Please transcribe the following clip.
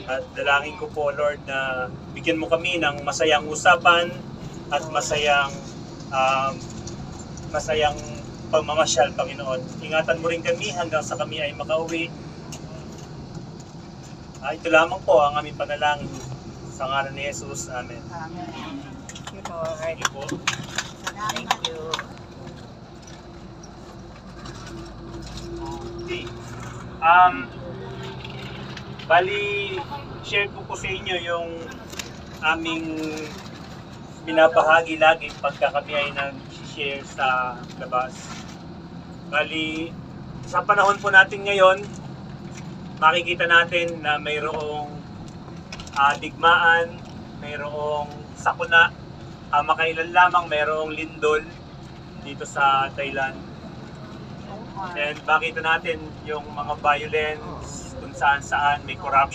At dalangin ko po, Lord, na bigyan mo kami ng masayang usapan at masayang pagmamasyal, Panginoon. Ingatan mo rin kami hanggang sa kami ay makauwi. Ito lamang po ang aming panalangin sa ngalan ni Jesus. Amen. Amen. Thank you, Lord. Sige po. Thank you. Okay. Bali, share ko po sa inyo yung aming binabahagi lagi pagka kami ay nag-share sa labas. Bali, sa panahon po natin ngayon, makikita natin na mayroong digmaan, mayroong sakuna, makailan lamang mayroong lindol dito sa Thailand. And makita natin yung mga violence kung saan may corruption.